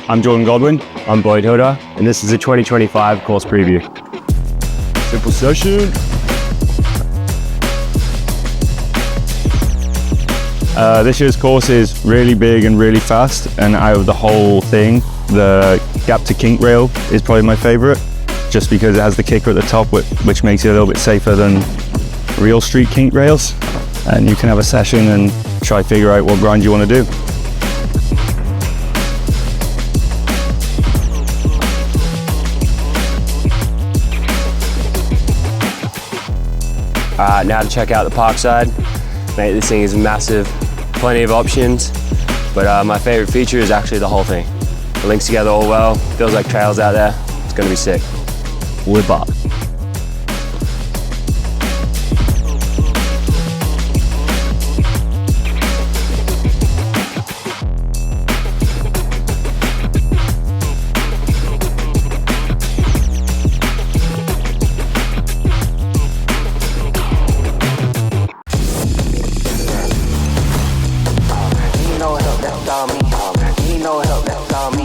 I'm Godwin. I'm Hilder, and this is the 2025 course preview. Simple session. This year's course is really big and really fast, and out of the whole thing, the gap to kink rail is probably my favorite, just because it has the kicker at the top, which makes it a little bit safer than real street kink rails. And you can have a session and try figure out what grind you want to do. Now to check out the park side. Mate, this thing is massive, plenty of options, but my favorite feature is actually the whole thing. It links together all well, feels like trails out there. It's gonna be sick. Whip up. Need no help, that's all me.